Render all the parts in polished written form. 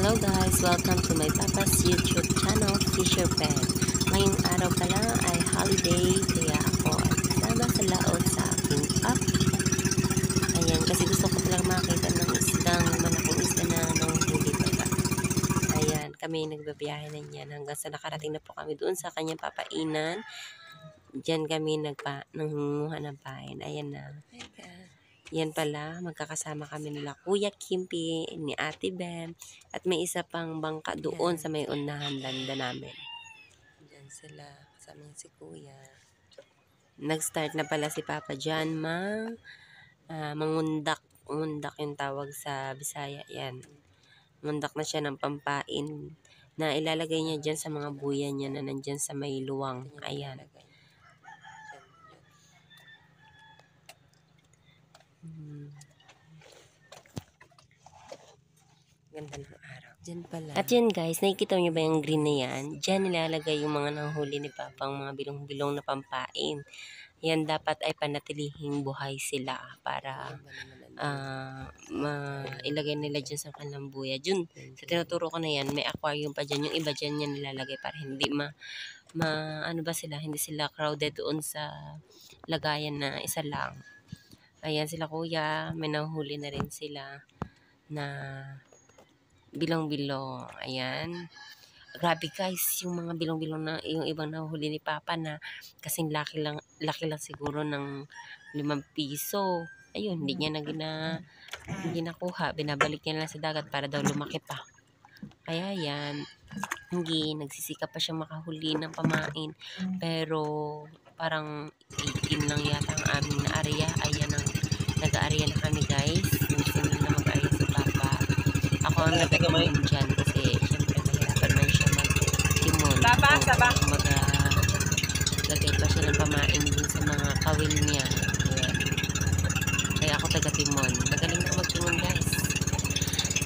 Hello guys! Welcome to my Papa's YouTube channel, Fisher Pen. Ngayong araw pala ay holiday, kaya ako ay kasama sa laot sa aking puppy. Ayan, kasi gusto ko talaga makita ng isdang, malaking isda na nanghuli pala. Ayan, kami nagbabiyahe na niyan hanggang sa nakarating na po kami doon sa kanyang papainan. Diyan kami nangunguha ng pain. Ayan na. Yan pala, magkakasama kami nila Kuya Kimpi, ni Ate Bem, at may isa pang bangka doon sa may unahan banda namin. Yan sila, kasama si Kuya. Nag-start na pala si Papa dyan, mangundak. Mundak yung tawag sa Bisaya, yan. Mundak na siya ng pampain na ilalagay niya dyan sa mga buya niya na nandyan sa may luwang. Ayan. Ganda ng araw. Diyan pala. At yan guys, nakikita niyo ba yung green na yan? Diyan nilalagay yung mga nanghuli ni Papa, ang mga bilong-bilong na pampain. Yan dapat ay panatilihing buhay sila para ilagay nila dyan sa kanilang buya. Dyan, sa tinuturo ko na yan, may aquarium pa dyan. Yung iba dyan yan nilalagay para hindi ano ba sila, hindi sila crowded doon sa lagayan na isa lang. Ayan sila Kuya, may nahuli na rin sila na bilong-bilong. Ayan. Grabe guys, yung mga bilong-bilong na, yung ibang nahuli ni Papa na kasing laki lang siguro ng 5 piso. Ayun, hindi niya nakuha. Binabalik niya lang sa dagat para daw lumaki pa. Kaya yan, nagsisikap pa siya makahuli ng pamain. Pero parang 18 lang yata ang aming na-area. Ayan, nag-area na kami guys. Nagsimula na mag-area sa Papa. Ako ang nagagawa dyan kasi syempre mahirapan man siya mag-timon. Maglagay pa siya ng pamain din sa mga kawil niya. Ayan. Kaya ako taga-timon. Magaling na mag-timon guys.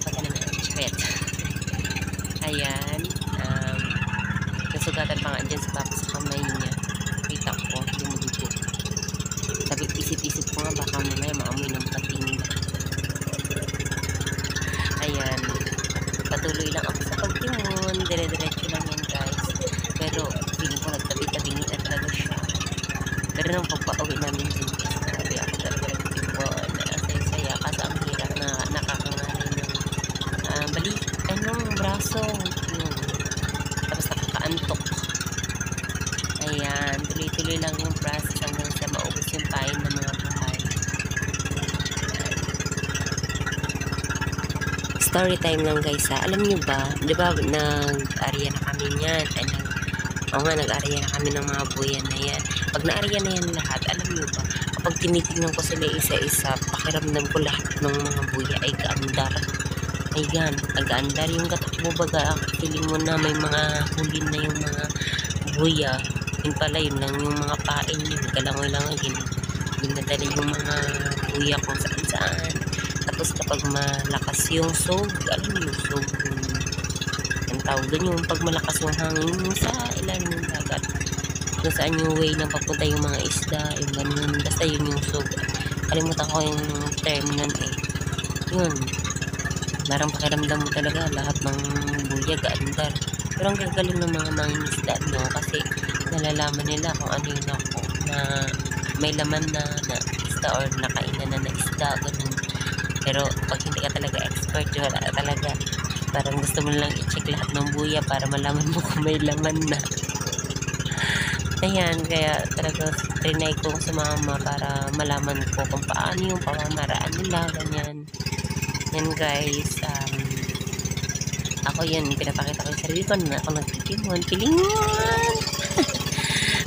Pag na na-chpet. Ayan. Nasugatan pa nga dyan sa Papa sa kamay niya. Kita ko, dumudugo. Sabi, isip-isip ko nga baka mamaya maamoy ng pating. Ayan, patuloy lang ako sa pagtimon, dire-diretso lang yan guys, pero feeling ko nagtabi-tabingi na talaga siya. Pero nung pagpa-uwi namin din, sabi ako talaga nagtimon, saya-saya, kasi ang hirap na nakakangalay ng braso, yun. Tapos nakakaantok. Ayan, tuloy-tuloy lang yung process hanggang sa maubos yung pain ng mga buhay. Story time lang guys ha. Alam niyo ba, di ba nag-area na kami niyan? Nag-area na kami ng mga buyan na yan. Pag na-area na yan lahat, alam niyo ba, kapag tinitignan ko sila isa-isa, pakiramdam ko lahat ng mga buya ay gaandar. Ay gan, gaandar yung katakbo baga, feeling mo na may mga huli na yung mga buya. Yun pala, yun lang yung mga pain yun. Galangoy-langoy, ginadala yung mga buya kung saan-saan. Tapos kapag malakas yung sog, alam mo yung sog, ang tawag doon yung pag malakas yung hangin yung sa ilalim ng dagat. Kung saan yung way na papunta yung mga isda, yung ganun, basta yun yung sog. Kalimutan ko yung term nun eh. Yun, parang pakiramdam mo talaga lahat ng buya, gaandar. Pero ang gagaling ng mga mangingisda, no? Kasi nalalaman nila kung ano yun ako na may laman na isda or nakainan na isda, ganun. Pero pag hindi ka talaga expert, wala talaga. Parang gusto mo lang i-check lahat ng buya para malaman mo kung may laman na. Ayan, kaya talaga trinay ko sa mama para malaman ko kung paano yung pamamaraan nila, ganyan. Yan guys, ako yun, pinapakita ko yung sarili ko na ako nagtitimon, pilingon!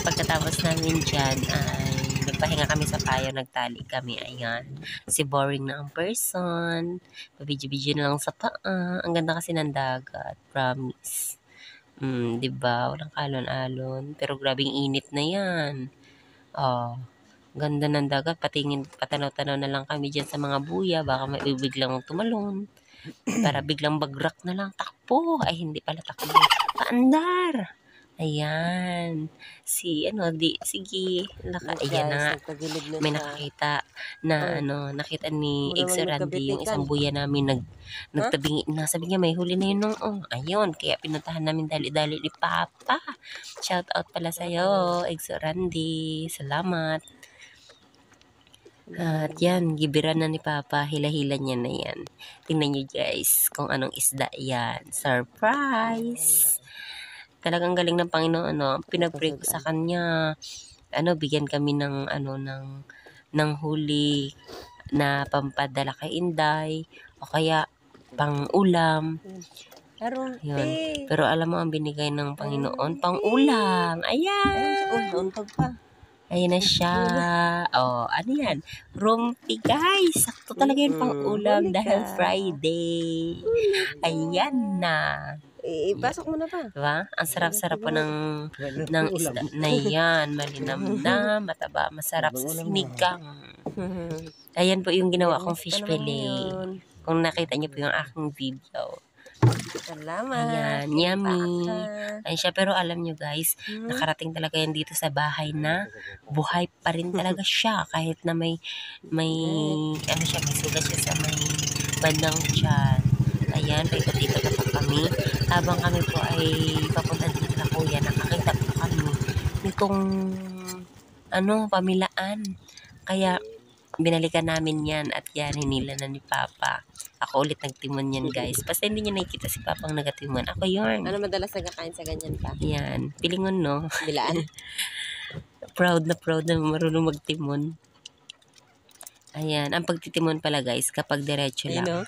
Pagkatapos namin dyan ay nagpahinga kami sa payo, nagtali kami, ayan. Si boring na ang person, pabidyo-bidyo na lang sa paa. Ang ganda kasi ng dagat, promise. Diba? Walang alon-alon, pero grabing init na yan. Ganda ng dagat, patanaw-tanaw na lang kami dyan sa mga buya, baka may biglang tumalon. Para biglang bagrak na lang, takbo. Ay, hindi pala takbo. Paandar! Ayan. Sige. Ayan na nga. Nagtagilid na May siya. nakakita na Ay. nakita ni Mura Eggs Randy magkabitikan. yung isang buya namin nagtabingi na. Sabi niya may huli na yun nung ayun. Kaya pinuntahan namin dali-dali ni Papa. Shout out pala sa'yo, Eggs Randy. Salamat. At yan, gibiran na ni Papa. Hila-hila niya na yan. Tingnan niyo guys kung anong isda yan. Surprise! Talagang galing ng Panginoon, pinag-pray ko sa kanya. Bigyan kami ng huli na pampadala kay Inday o kaya pang-ulam. Yun. Pero alam mo ang binigay ng Panginoon, pang-ulam. Ayan. Untog pa. Ayan na siya. Ano yan? Rumpi guys. Sakto talaga yung pang-ulam dahil Friday. Ayan na. Ipasok mo na pa. Diba? Ang sarap-sarap po ng isda na yan. Malinamnam, mataba, masarap sa sinigang. Ayan po yung ginawa kong fish fillet. Kung nakita niyo po yung aking video. Salamat. Ayan, yummy. Ayan siya, pero alam nyo guys, nakarating talaga yan dito sa bahay na buhay pa rin talaga siya. Kahit na may sugat siya sa may bandang tiyan. Ayan, paikot-ikot na po kami. Habang kami po ay papunta dito na kuya, nakakita po kami nitong pamilaan. Kaya binalikan namin yan at yan, hinila na ni Papa. Ako ulit nagtimon yan guys. Basta hindi niya nakikita si Papang nagatimon. Ako yun. Ano madalas nagkakain sa ganyan pa? Yan. Pilingon no? Bilaan? proud na marunong magtimon. Ayan. Ang pagtitimon pala guys, kapag diretso lang.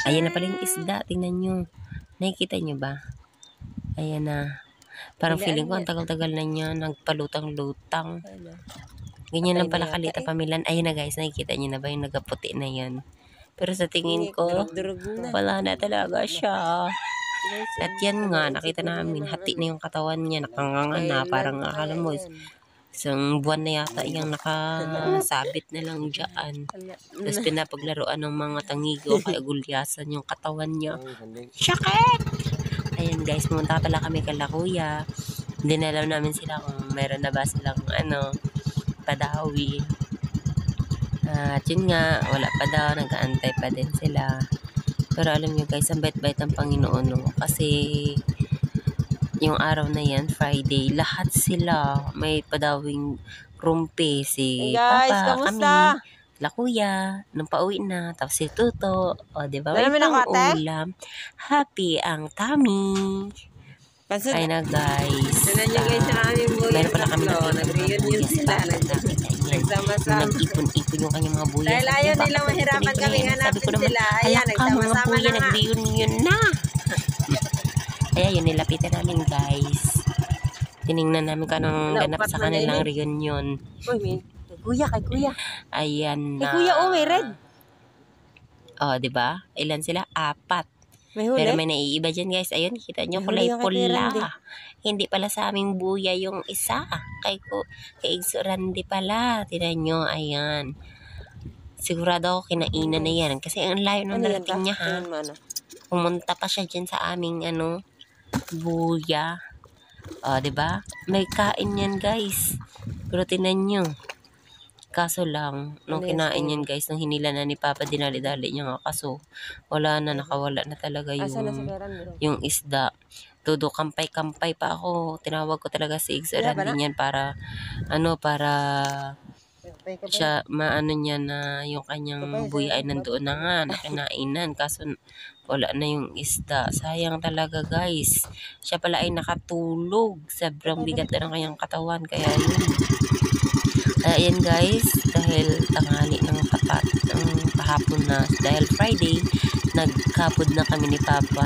Ayan na pala yung isda. Tingnan nyo. Nakikita nyo ba? Ayan na. Parang feeling ko ang tagal-tagal na niya. Nagpalutang-lutang. Ganyan lang pala kalita pamilan. Ayun na guys, nakikita niyo na ba yung nagaputi na yan? Pero sa tingin ko, wala na talaga siya. At yan nga, nakita namin, hati na yung katawan niya, nakanganga na, parang akala mo, isang buwan na yata yung nakasabit na lang dyan. Tapos pinapaglaruan ng mga tangigo, kaya gulyasan yung katawan niya. Sakit! Ayan guys, pumunta pala kami kay Kuya. Dinalaw namin sila kung meron na ba silang padawi. At yun nga, wala pa daw, nag-aantay pa din sila. Pero alam nyo guys, ang bait-bait ng Panginoon kasi yung araw na yan, Friday, lahat sila may padawing rumpi. Si guys, Papa, kamusta? kami, Kuya, nung pauwi na, tapos si Tuto, diba, may pang-ulam. Happy ang tummy. Ay na guys. Tignan nyo guys ang aming buya. Meron pala kami nag-reunion sila. Nagsama-sama. Nag-ipon-ipon yung kanyang mga buya. Dahil ayaw nilang mahirapan kami hanapin sila. Ayan, mga nagsama-sama buya, na nga. nag-reunion na. Ayan, yun nilapitan namin guys. Tiningnan namin kung anong ganap sa kanilang reunion. Uy, may kuya kay kuya. Ayan na. Kay kuya, may red. Diba? Ilan sila? 4. May huli? Pero may naiiba dyan guys. Ayun, kita nyo, kulay pula. Hindi pala sa aming buya yung isa. Kay Eggs Randy pala. Tinan nyo, ayan. Sigurado ako kinainan na yan. Kasi ang layo ng narating niya ha. Pumunta pa siya dyan sa aming buya. Diba? May kain yan guys. Pero tinan nyo. Kaso lang, nung kinain yan guys, nung hinila na ni Papa, dinali-dali niya nga. Kaso, wala na, nakawala na talaga yung isda. Todo kampay-kampay pa ako. Tinawag ko talaga si Eggs Randy niyan para siya, niya na yung kanyang buya ay nandoon na nga, nakinainan. Kaso, wala na yung isda. Sayang talaga guys. Siya pala ay nakatulog. Sobrang bigat na ng kanyang katawan. Kaya yun. Ayan guys, dahil tanghali ng tapat ng kahapon na, dahil Friday, nagkabod na kami ni Papa.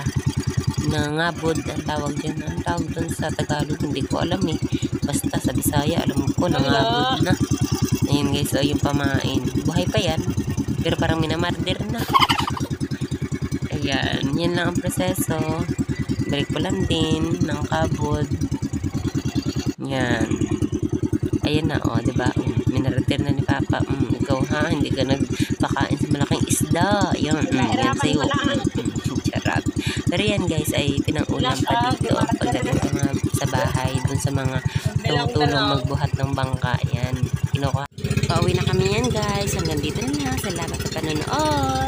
Nangabod, ang tawag dyan. Ang tawag dun sa Tagalog, hindi ko alam eh. Basta sa Bisaya, alam ko, nangabod na. Ayan guys, yung pamain. Buhay pa yan, pero parang minamarder na. Ayan, yan lang ang proseso. Balik ko lang din ng kabod. Yan. Ayan na, diba? Minaratir na ni Papa. Ikaw ha, hindi ka nagpakain sa malaking isda. Yan, yan sa'yo. Charot. Pero yan guys ay pinangulam pa dito pagdating sa bahay, dun sa mga tumutulong magbuhat ng bangka. Yan, kinukuha. Pauwi na kami yan guys. Hanggang dito na lang. Salamat sa panonood.